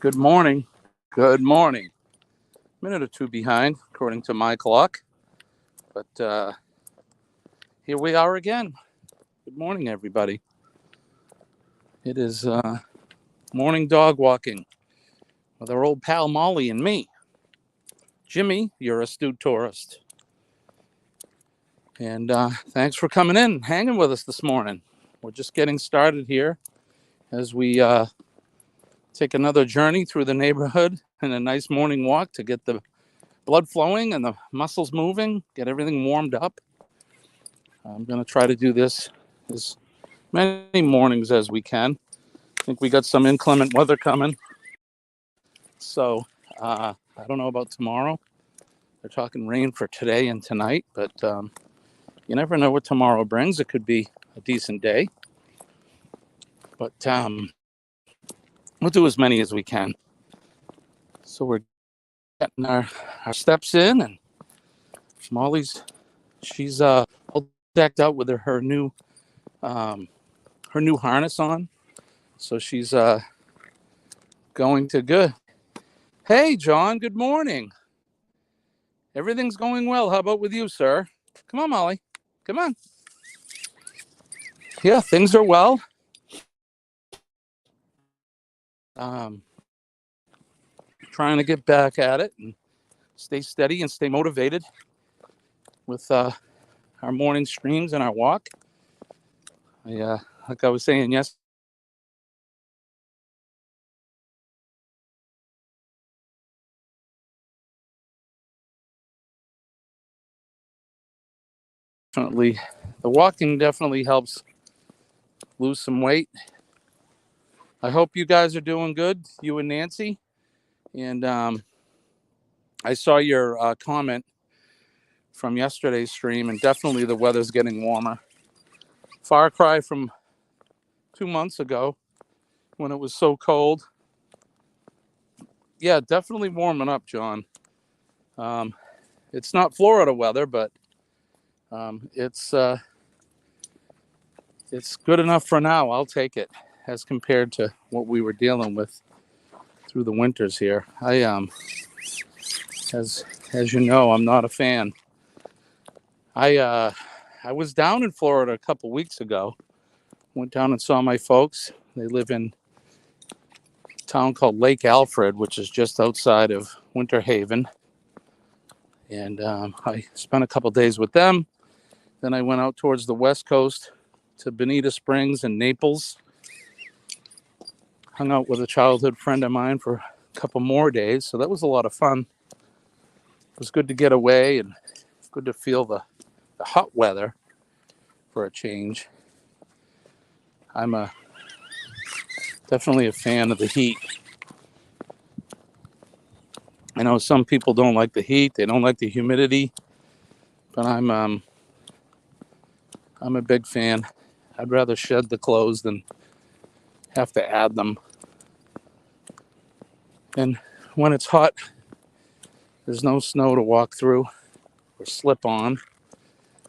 Good morning. Good morning. Minute or two behind, according to my clock. But here we are again. Good morning, everybody. It is morning dog walking with our old pal Molly and me. Jimmy, you're astute tourist. And thanks for coming in, hanging with us this morning. We're just getting started here as we take another journey through the neighborhood and a nice morning walk to get the blood flowing and the muscles moving, get everything warmed up. I'm going to try to do this as many mornings as we can. I think we got some inclement weather coming. So I don't know about tomorrow. They're talking rain for today and tonight, but you never know what tomorrow brings. It could be a decent day. But we'll do as many as we can. So we're getting our steps in, and Molly's, she's all decked out with her new harness on. So she's going to good. Hey, John, good morning. Everything's going well. How about with you, sir? Come on, Molly. Come on. Yeah, things are well. Trying to get back at it and stay steady and stay motivated with our morning streams and our walk. Like I was saying yesterday, definitely, the walking definitely helps lose some weight. I hope you guys are doing good, you and Nancy. And I saw your comment from yesterday's stream, and definitely the weather's getting warmer. Far cry from 2 months ago when it was so cold. Yeah, definitely warming up, John. It's not Florida weather, but it's good enough for now. I'll take it as compared to what we were dealing with through the winters here. As you know, I'm not a fan. I was down in Florida a couple weeks ago. Went down and saw my folks. They live in a town called Lake Alfred, which is just outside of Winter Haven. And I spent a couple days with them. Then I went out towards the West Coast to Bonita Springs and Naples. Hung out with a childhood friend of mine for a couple more days. So that was a lot of fun. It was good to get away and good to feel the hot weather for a change. I'm definitely a fan of the heat. I know some people don't like the heat. They don't like the humidity. But I'm a big fan. I'd rather shed the clothes than have to add them. And when it's hot, there's no snow to walk through or slip on.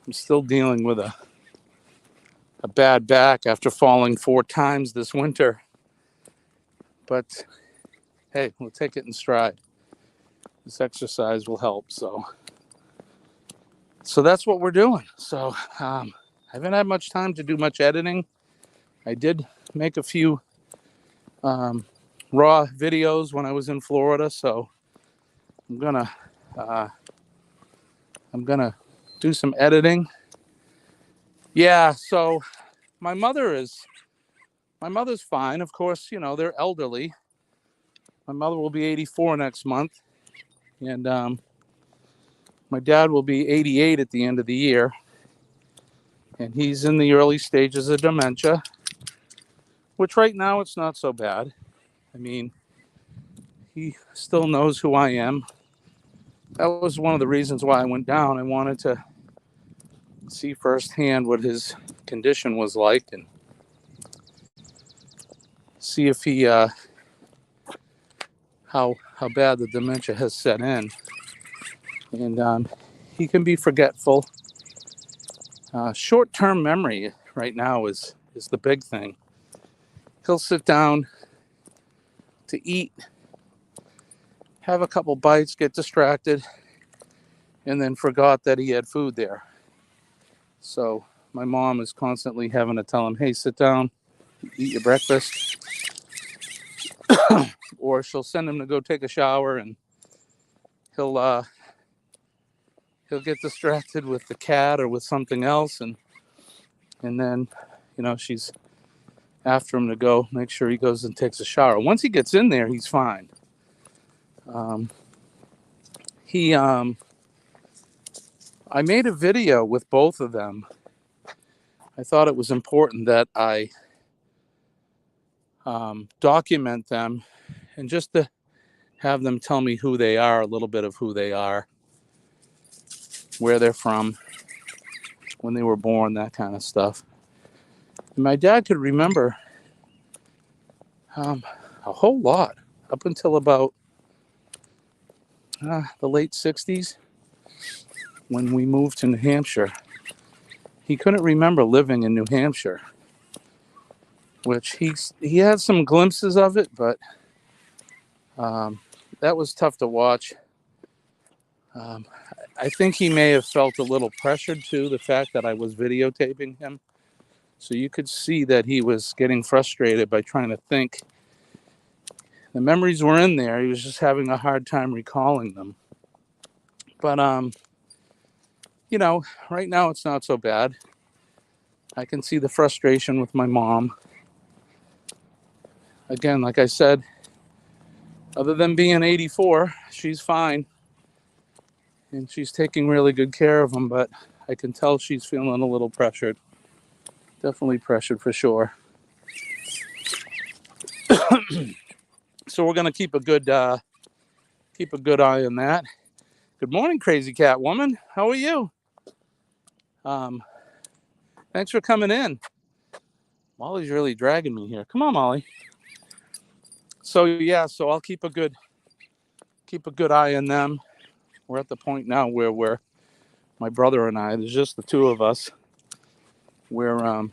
I'm still dealing with a bad back after falling 4 times this winter. But hey, we'll take it in stride. This exercise will help. So that's what we're doing. So I haven't had much time to do much editing. I did make a few raw videos when I was in Florida, so I'm gonna do some editing. Yeah, so my mother's fine. Of course, you know, they're elderly. My mother will be 84 next month, and my dad will be 88 at the end of the year, and he's in the early stages of dementia, which right now it's not so bad. I mean, he still knows who I am. That was one of the reasons why I went down. I wanted to see firsthand what his condition was like and see if he how bad the dementia has set in. And he can be forgetful. Short-term memory right now is the big thing. He'll sit down to eat have a couple bites, get distracted, and then forgot that he had food there. So my mom is constantly having to tell him, hey, sit down, eat your breakfast. Or she'll send him to go take a shower, and he'll get distracted with the cat or with something else, and then she's after him to go make sure he goes and takes a shower. Once he gets in there, he's fine. I made a video with both of them. I thought it was important that I document them and just to have them tell me who they are, a little bit of who they are, where they're from, when they were born, that kind of stuff. And my dad could remember a whole lot up until about the late 60s when we moved to New Hampshire. He couldn't remember living in New Hampshire, which he had some glimpses of it, but that was tough to watch. I think he may have felt a little pressured too, the fact that I was videotaping him. So you could see that he was getting frustrated by trying to think. The memories were in there. He was just having a hard time recalling them. But, right now it's not so bad. I can see the frustration with my mom. Again, like I said, other than being 84, she's fine. And she's taking really good care of him, but I can tell she's feeling a little pressured. Definitely pressured for sure. So we're gonna keep a good eye on that. Good morning, crazy cat woman. How are you? Thanks for coming in. Molly's really dragging me here. Come on, Molly. So I'll keep a good eye on them. We're at the point now where my brother and I, there's just the two of us. We're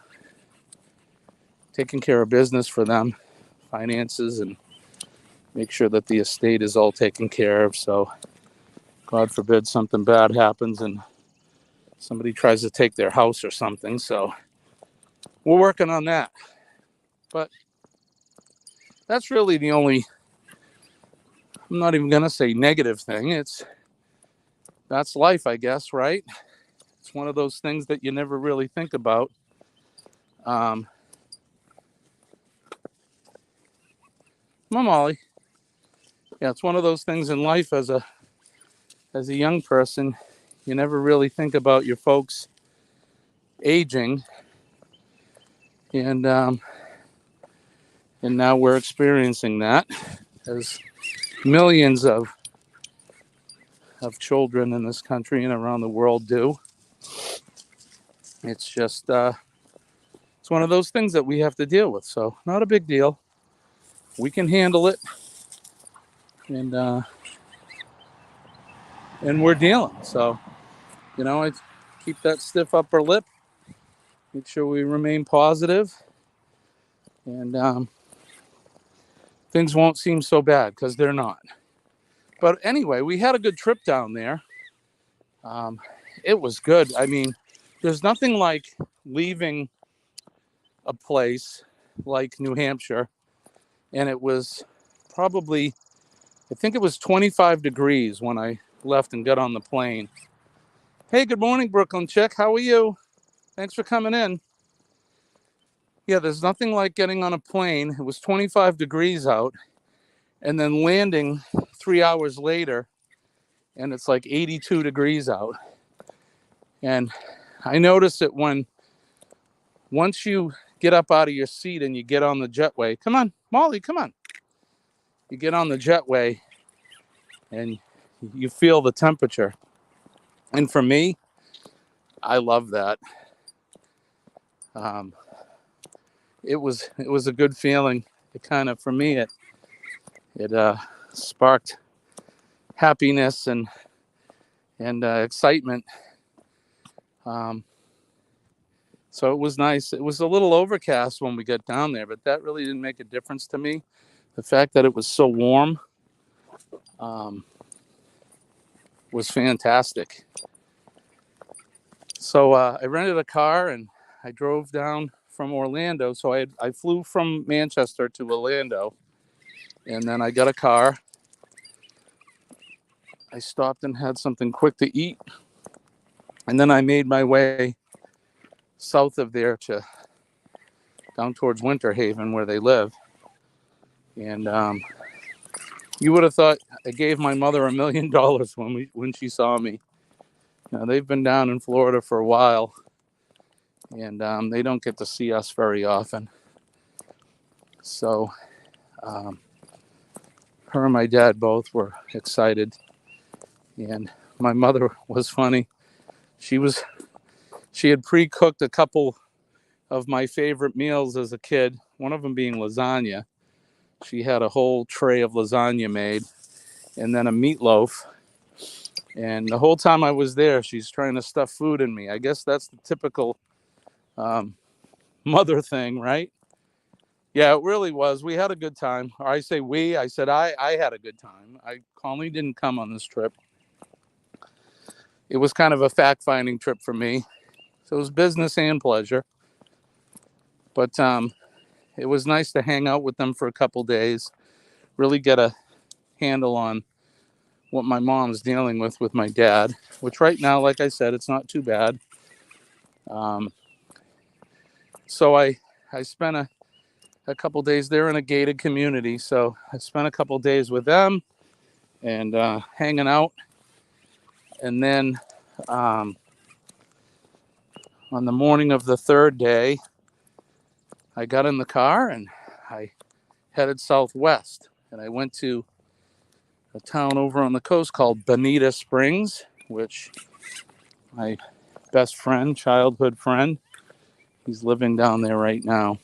taking care of business for them, finances, and make sure that the estate is all taken care of. So God forbid something bad happens and somebody tries to take their house or something. So we're working on that. But that's really the only, I'm not even going to say negative thing. That's life, I guess, right? It's one of those things that you never really think about. Come on, Molly. Yeah, it's one of those things in life as a young person, you never really think about your folks aging. And now we're experiencing that, as millions of children in this country and around the world do. It's just it's one of those things that we have to deal with. So not a big deal. We can handle it, and we're dealing. So I keep that stiff upper lip. Make sure we remain positive, and things won't seem so bad, because they're not. But anyway, we had a good trip down there. It was good. I mean, there's nothing like leaving a place like New Hampshire, and it was probably, I think it was 25 degrees when I left and got on the plane. Hey, good morning, Brooklyn chick. How are you? Thanks for coming in. Yeah, there's nothing like getting on a plane. It was 25 degrees out, and then landing 3 hours later, and it's like 82 degrees out. And I noticed it once you get up out of your seat and you get on the jetway. Come on, Molly, come on. You get on the jetway and you feel the temperature. And for me, I love that. It was a good feeling. It kind of, for me, it sparked happiness and excitement. So it was nice. It was a little overcast when we got down there, but that really didn't make a difference to me. The fact that it was so warm was fantastic. So I rented a car and I drove down from Orlando. So I flew from Manchester to Orlando, and then I got a car. I stopped and had something quick to eat, and then I made my way south of there to down towards Winter Haven where they live. And you would have thought I gave my mother $1 million when she saw me. Now, they've been down in Florida for a while, and they don't get to see us very often. So her and my dad both were excited, and my mother was funny. She had pre-cooked a couple of my favorite meals as a kid, one of them being lasagna. She had a whole tray of lasagna made, and then a meatloaf. And the whole time I was there, she's trying to stuff food in me. I guess that's the typical mother thing, right? Yeah, it really was. We had a good time. Or I say we, I said I had a good time. Colleen didn't come on this trip. It was kind of a fact-finding trip for me. So it was business and pleasure. But it was nice to hang out with them for a couple days, really get a handle on what my mom's dealing with my dad, which right now, like I said, it's not too bad. So I spent a couple days there in a gated community. So I spent a couple days with them and hanging out. And then on the morning of the third day, I got in the car and I headed southwest. And I went to a town over on the coast called Bonita Springs, which my best friend, childhood friend, he's living down there right now.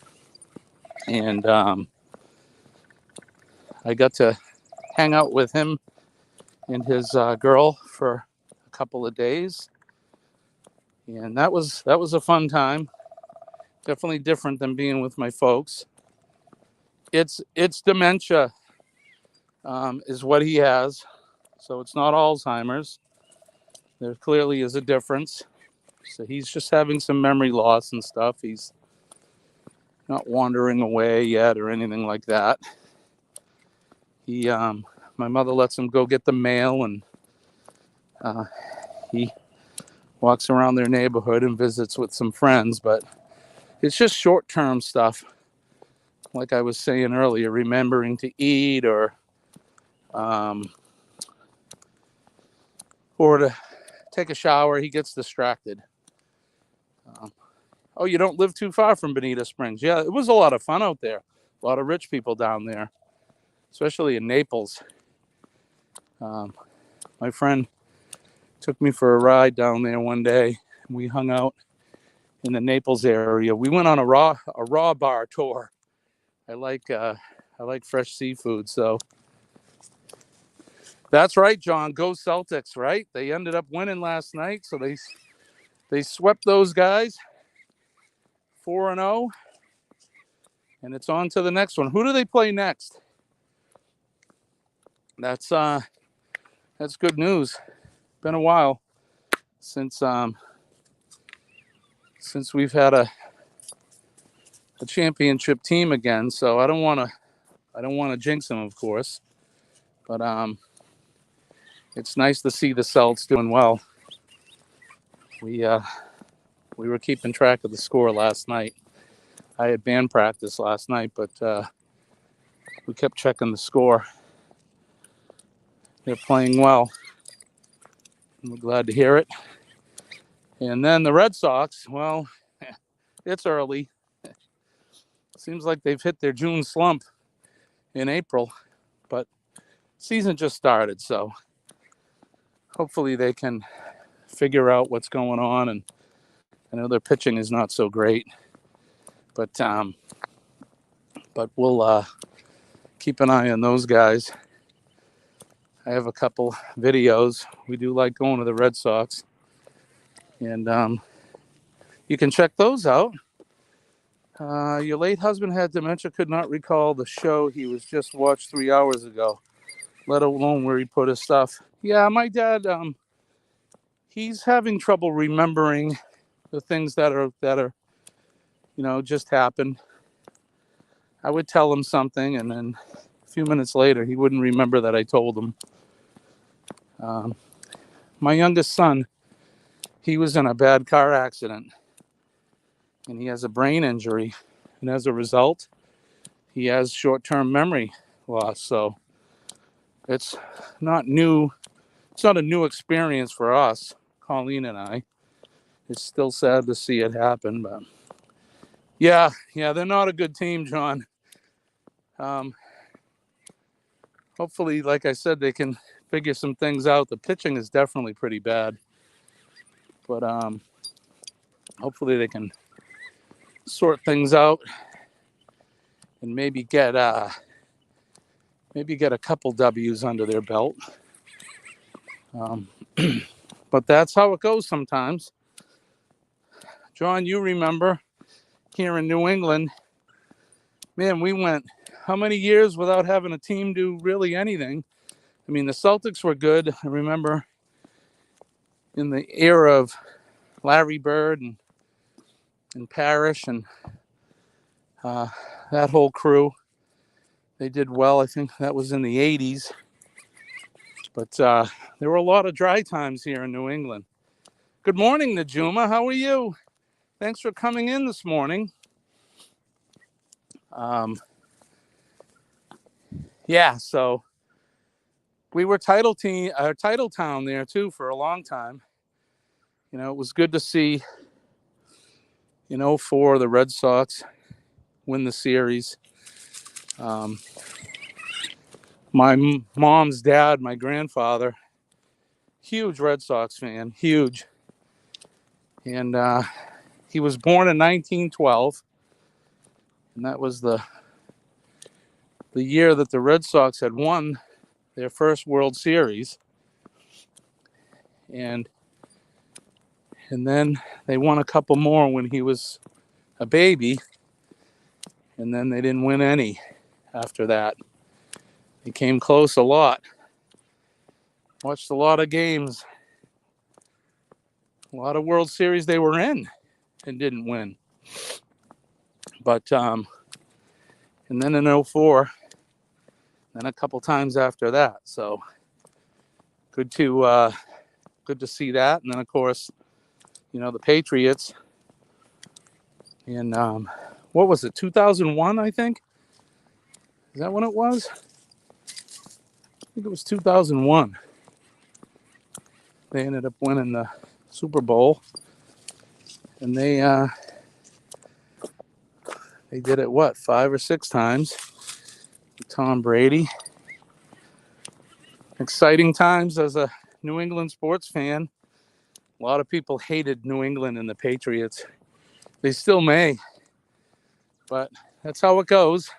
And I got to hang out with him and his girl for a couple of days. And that was a fun time. Definitely different than being with my folks. It's dementia is what he has. So it's not Alzheimer's. There clearly is a difference. So he's just having some memory loss and stuff. He's not wandering away yet or anything like that. My mother lets him go get the mail, and he walks around their neighborhood and visits with some friends, but it's just short-term stuff. Like I was saying earlier, remembering to eat or to take a shower. He gets distracted. Oh, you don't live too far from Bonita Springs. Yeah, it was a lot of fun out there. A lot of rich people down there, especially in Naples. My friend took me for a ride down there one day. We hung out in the Naples area. We went on a raw bar tour. I like fresh seafood, so that's right, John. Go Celtics, right? They ended up winning last night, so they swept those guys 4-0, and it's on to the next one. Who do they play next? That's good news. Been a while since we've had a championship team again, so I don't want to jinx them, of course, but it's nice to see the Celts doing well. We were keeping track of the score last night. I had band practice last night, but we kept checking the score. They're playing well. We're glad to hear it. And then the Red Sox, well, it's early. Seems like they've hit their June slump in April, but season just started, so hopefully they can figure out what's going on. And I know their pitching is not so great, but we'll keep an eye on those guys. I have a couple videos. We do like going to the Red Sox, and you can check those out. Your late husband had dementia, could not recall the show he was just watched 3 hours ago. let alone where he put his stuff. Yeah, my dad, he's having trouble remembering the things that are just happened. I would tell him something, and then a few minutes later, he wouldn't remember that I told him. My youngest son, he was in a bad car accident, and he has a brain injury, and as a result, he has short-term memory loss. So it's not new. It's not a new experience for us, Colleen and I. It's still sad to see it happen, but yeah, they're not a good team, John. Hopefully, like I said, they can figure some things out. The pitching is definitely pretty bad, but hopefully they can sort things out and maybe get a couple W's under their belt. But that's how it goes sometimes. John, you remember here in New England, man, we went how many years without having a team do really anything? I mean, the Celtics were good. I remember in the era of Larry Bird and Parrish and that whole crew. They did well. I think that was in the 80s. But there were a lot of dry times here in New England. Good morning, Najuma. How are you? Thanks for coming in this morning. Yeah, so we were title town there too for a long time. You know, it was good to see, for the Red Sox win the series. My mom's dad, my grandfather, huge Red Sox fan, huge. And he was born in 1912. And that was the year that the Red Sox had won their first World Series. And then they won a couple more when he was a baby. And then they didn't win any after that. They came close a lot. Watched a lot of games. A lot of World Series they were in and didn't win. But and then in 2004, then a couple times after that. So good to see that. And then of course, the Patriots. And what was it? 2001, I think. Is that when it was? I think it was 2001. They ended up winning the Super Bowl, and they did it 5 or 6 times. Tom Brady. Exciting times as a New England sports fan. A lot of people hated New England and the Patriots. They still may, but that's how it goes.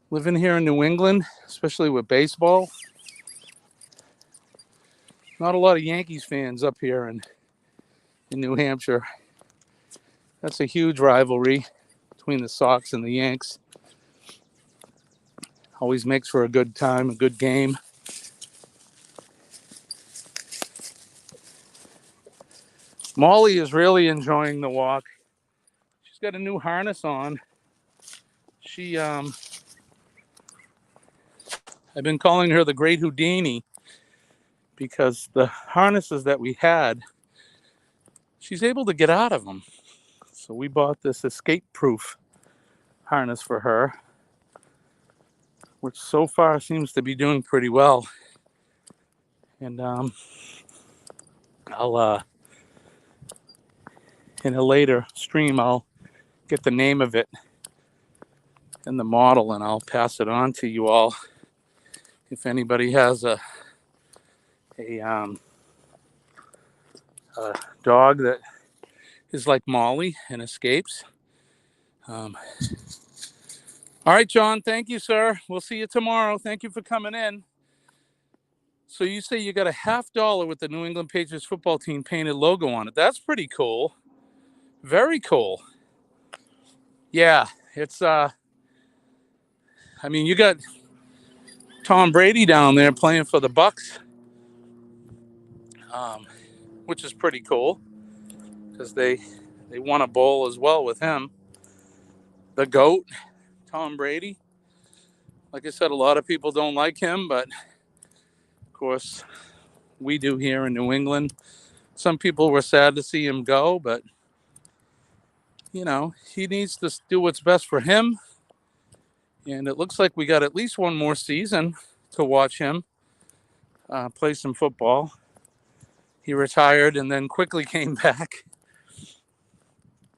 Living here in New England, especially with baseball, not a lot of Yankees fans up here in New Hampshire. That's a huge rivalry between the Sox and the Yanks. Always makes for a good time, a good game. Molly is really enjoying the walk. She's got a new harness on. I've been calling her the Great Houdini because the harnesses that we had, she's able to get out of them. So we bought this escape-proof harness for her, which so far seems to be doing pretty well. And I'll in a later stream, I'll get the name of it and the model, and I'll pass it on to you all. If anybody has a dog that is like Molly and escapes. All right, John. Thank you, sir. We'll see you tomorrow. Thank you for coming in. So you say you got a $50 with the New England Patriots football team painted logo on it. That's pretty cool. Very cool. Yeah, it's I mean, you got Tom Brady down there playing for the Bucks, which is pretty cool because they won a bowl as well with him. The GOAT, Tom Brady. Like I said, a lot of people don't like him, but of course we do here in New England. Some people were sad to see him go, but you know, he needs to do what's best for him. And it looks like we got at least one more season to watch him play some football. He retired and then quickly came back.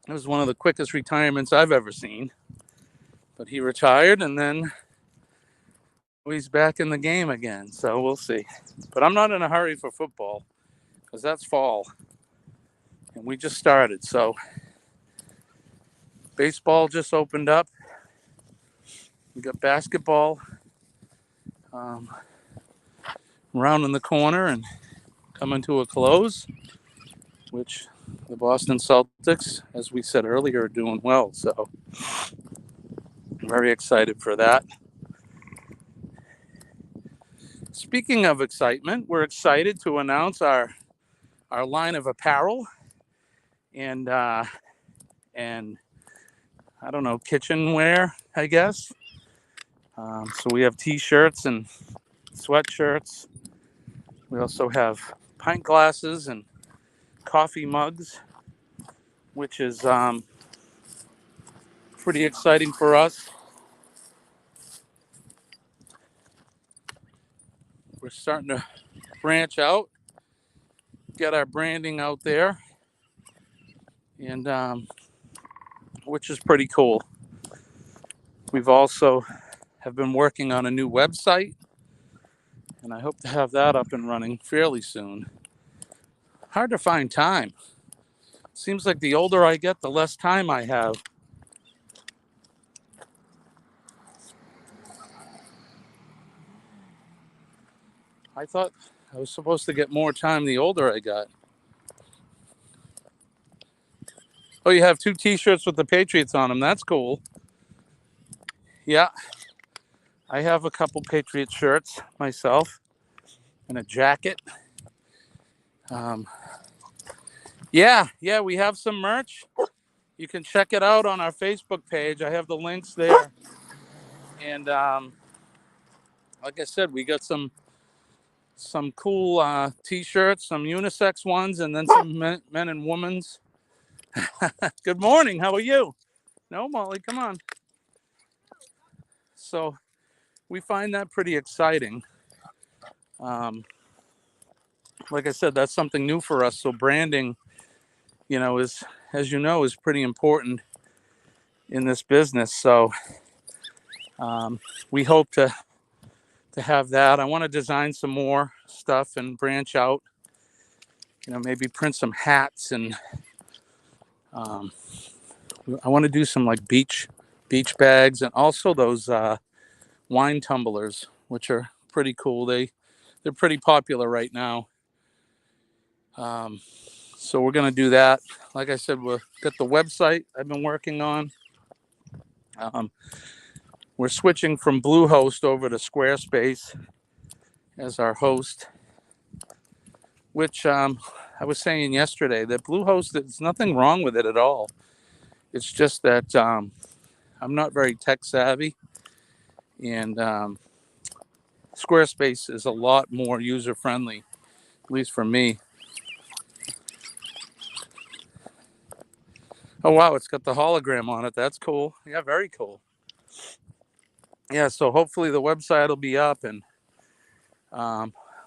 It was one of the quickest retirements I've ever seen. But he retired and then he's back in the game again. So we'll see. But I'm not in a hurry for football because that's fall. And we just started. So baseball just opened up. We got basketball around in the corner and coming to a close, which the Boston Celtics, as we said earlier, are doing well. So I'm very excited for that. Speaking of excitement, we're excited to announce our line of apparel and I don't know, kitchenware, I guess. So we have t-shirts and sweatshirts. We also have pint glasses and coffee mugs, which is pretty exciting for us. We're starting to branch out, get our branding out there, and which is pretty cool. We've also have been working on a new website, and I hope to have that up and running fairly soon. Hard to find time. Seems like the older I get, the less time I have. I thought I was supposed to get more time the older I got. Oh, you have 2 t-shirts with the Patriots on them. That's cool. Yeah, I have a couple Patriot shirts myself and a jacket. Yeah, we have some merch. You can check it out on our Facebook page. I have the links there. And like I said, we got some cool t-shirts, some unisex ones, and then some men and women's. Good morning. How are you? No, Molly, come on. So we find that pretty exciting. Like I said, that's something new for us. So branding, you know, is, as you know, is pretty important in this business. So we hope to have that. I want to design some more stuff and branch out. You know, maybe print some hats, and I want to do some like beach bags, and also those wine tumblers, which are pretty cool. They're pretty popular right now. So we're gonna do that. Like I said, we'll get the website I've been working on. We're switching from Bluehost over to Squarespace as our host, which I was saying yesterday that Bluehost, there's nothing wrong with it at all. It's just that I'm not very tech savvy, and Squarespace is a lot more user friendly, at least for me. Oh wow, it's got the hologram on it. That's cool. Yeah, very cool. Yeah, so hopefully the website will be up, and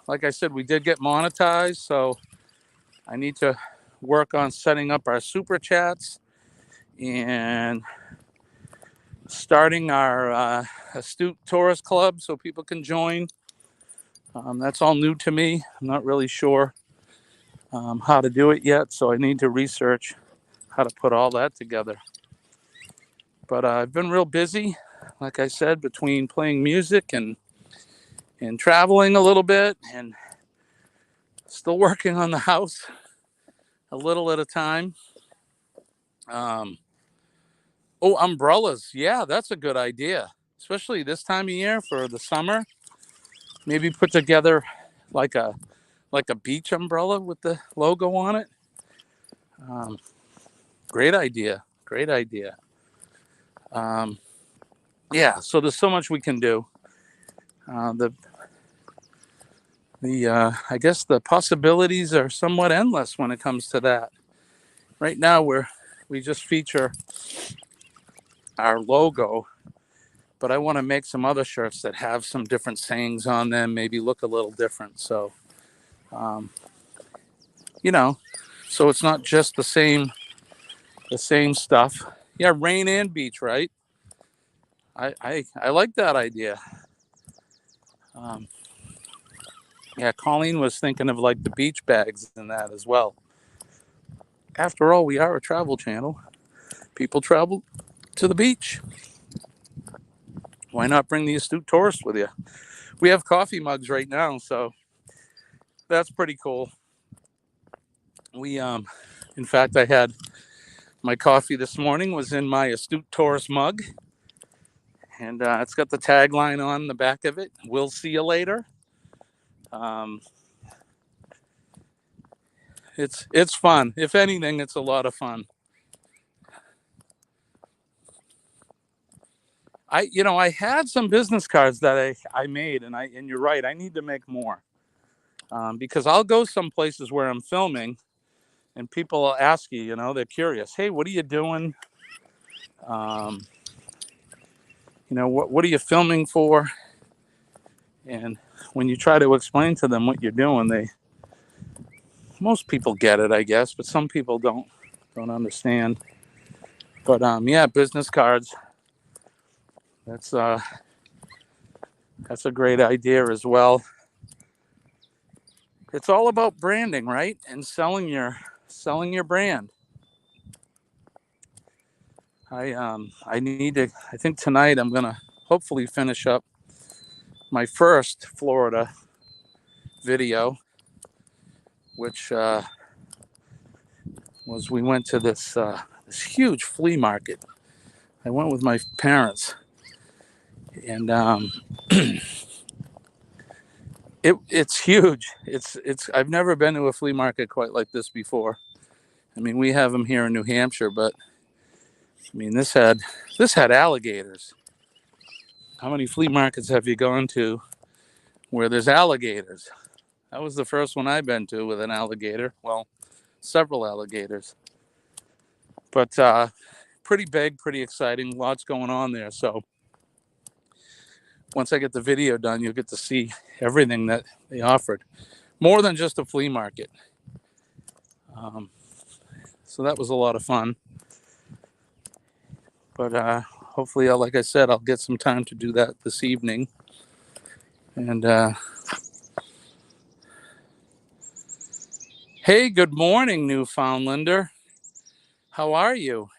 like I said, we did get monetized, so I need to work on setting up our super chats and starting our Astute Tourist Club so people can join. That's all new to me. I'm not really sure how to do it yet, so I need to research how to put all that together. But I've been real busy, like I said, between playing music and traveling a little bit, and still working on the house a little at a time. Oh, umbrellas. Yeah, that's a good idea. especially this time of year for the summer. Maybe put together like a beach umbrella with the logo on it. Great idea. Great idea. Yeah, so there's so much we can do. The I guess the possibilities are somewhat endless when it comes to that. Right now we just feature our logo, but I want to make some other shirts that have some different sayings on them, maybe look a little different. So, you know, so it's not just the same stuff. Yeah, rain and beach, right? I like that idea. Yeah, Colleen was thinking of like the beach bags and that as well. After all, we are a travel channel. People travel to the beach. Why not bring the astute tourist with you? We have coffee mugs right now, so that's pretty cool. We in fact, I had my coffee this morning was in my astute tourist mug, and it's got the tagline on the back of it. We'll see you later. It's fun. If anything, it's a lot of fun. I had some business cards that I made, and you're right, I need to make more, because I'll go some places where I'm filming, and people will ask you, they're curious. Hey, what are you doing? What are you filming for? And when you try to explain to them what you're doing, most people get it, I guess, but some people don't understand. But yeah, business cards. That's a great idea as well. It's all about branding, right? And selling your brand. I think tonight I'm gonna hopefully finish up my first Florida video, which was we went to this huge flea market. I went with my parents, and it's huge. It's I've never been to a flea market quite like this before. I mean, we have them here in New Hampshire, but I mean this had alligators. How many flea markets have you gone to where there's alligators? That was the first one I've been to with an alligator. Well, several alligators. But pretty big, pretty exciting. Lots going on there. So once I get the video done, you'll get to see everything that they offered. More than just a flea market. So that was a lot of fun. But hopefully, like I said, I'll get some time to do that this evening. And hey, good morning, Newfoundlander. How are you?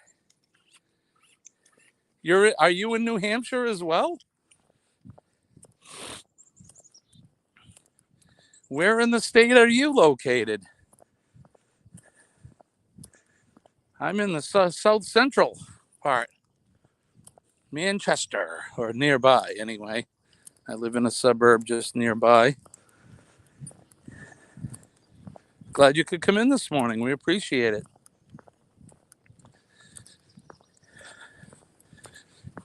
Are you in New Hampshire as well? Where in the state are you located? I'm in the south central part, Manchester, or nearby anyway. I live in a suburb just nearby. Glad you could come in this morning. We appreciate it.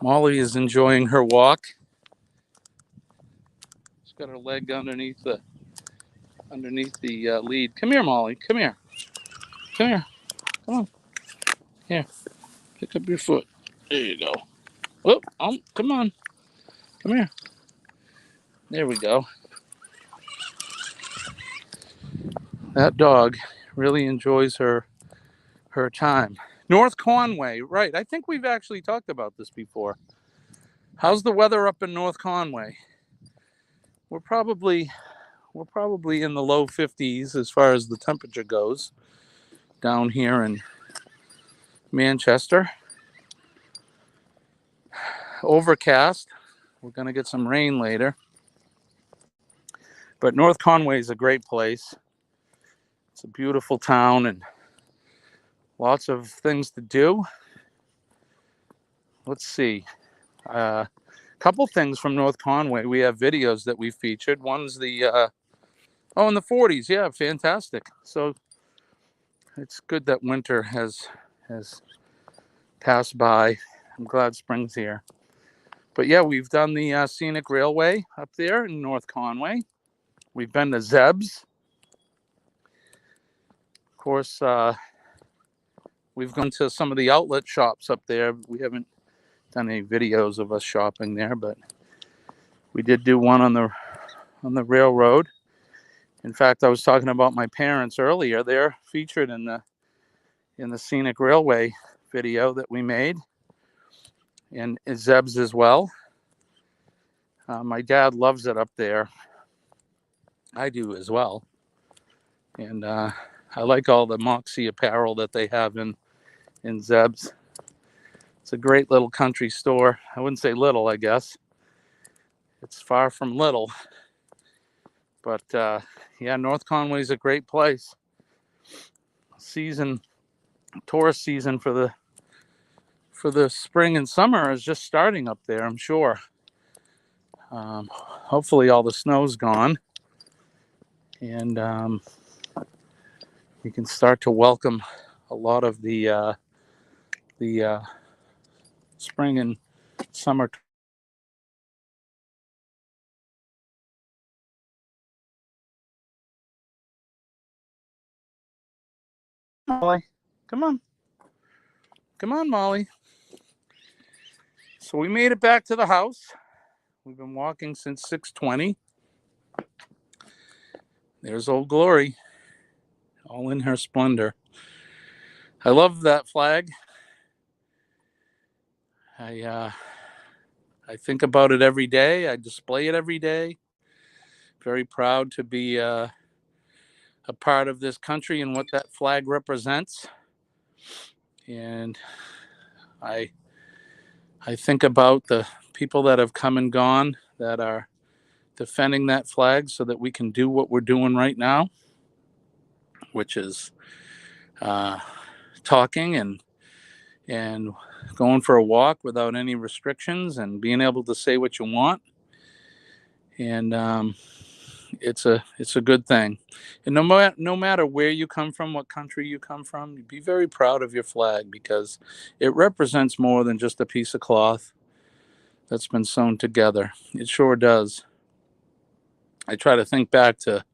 Molly is enjoying her walk. She's got her leg underneath the lead. Come here, Molly. Come here. Come here. Come on. Here. Pick up your foot. There you go. Whoop. Come on. Come here. There we go. That dog really enjoys her time. North Conway, right. I think we've actually talked about this before. How's the weather up in North Conway? We're probably in the low 50s as far as the temperature goes down here in Manchester. Overcast. We're going to get some rain later. But North Conway is a great place. It's a beautiful town and lots of things to do. Let's see. Got couple things from North Conway. We have videos that we featured. One's the in the 40s. Yeah, fantastic. So it's good that winter has passed by. I'm glad spring's here. But yeah, we've done the scenic railway up there in North Conway. We've been to Zeb's. Of course, we've gone to some of the outlet shops up there. We haven't done any videos of us shopping there, but we did do one on the railroad. In fact, I was talking about my parents earlier. They're featured in the scenic railway video that we made, and Zeb's as well. My dad loves it up there. I do as well. And I like all the Moxie apparel that they have in Zeb's. It's a great little country store. I wouldn't say little, I guess. It's far from little. But yeah, North Conway's a great place. Tourist season for the spring and summer is just starting up there, I'm sure. Hopefully all the snow's gone, and we can start to welcome a lot of the spring and summer. Molly, come on, Molly. So we made it back to the house. We've been walking since 6:20. There's Old Glory, all in her splendor. I love that flag. I think about it every day. I display it every day. Very proud to be a part of this country and what that flag represents. And I think about the people that have come and gone that are defending that flag so that we can do what we're doing right now, which is talking and going for a walk without any restrictions and being able to say what you want. And it's a good thing. And no matter where you come from, what country you come from, be very proud of your flag, because it represents more than just a piece of cloth that's been sewn together. It sure does. I try to think back to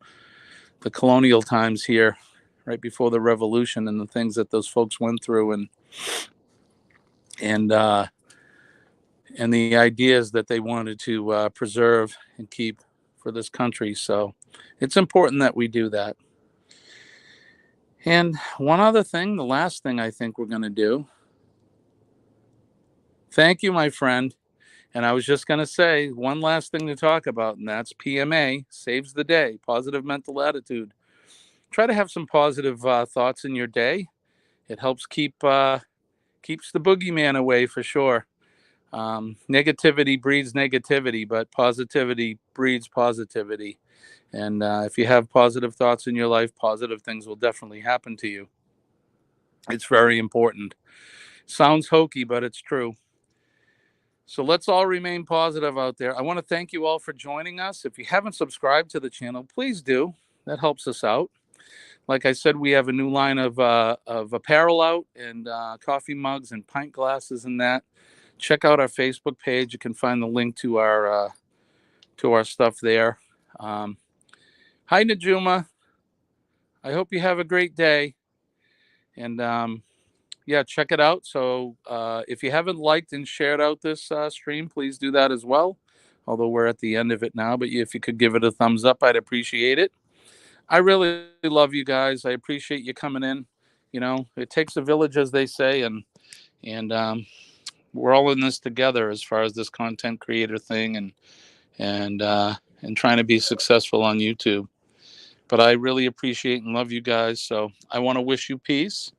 the colonial times here, right before the revolution, and the things that those folks went through, and the ideas that they wanted to preserve and keep for this country. So it's important that we do that. And one other thing, the last thing I think we're going to do. Thank you, my friend. And I was just going to say one last thing to talk about, and that's PMA, saves the day, positive mental attitude. Try to have some positive thoughts in your day. It helps keeps the boogeyman away, for sure. Negativity breeds negativity, but positivity breeds positivity. And if you have positive thoughts in your life, positive things will definitely happen to you. It's very important. Sounds hokey, but it's true. So let's all remain positive out there. I want to thank you all for joining us. If you haven't subscribed to the channel, please do. That helps us out. Like I said, we have a new line of apparel out, and coffee mugs and pint glasses and that. Check out our Facebook page. You can find the link to our stuff there. Hi, Najuma. I hope you have a great day. And yeah, check it out. So if you haven't liked and shared out this stream, please do that as well. Although we're at the end of it now, but if you could give it a thumbs up, I'd appreciate it. I really love you guys. I appreciate you coming in. You know, it takes a village, as they say, and we're all in this together as far as this content creator thing and trying to be successful on YouTube. But I really appreciate and love you guys. So I want to wish you peace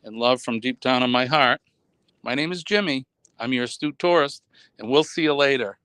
and love from deep down in my heart. My name is Jimmy. I'm your astute tourist, and we'll see you later.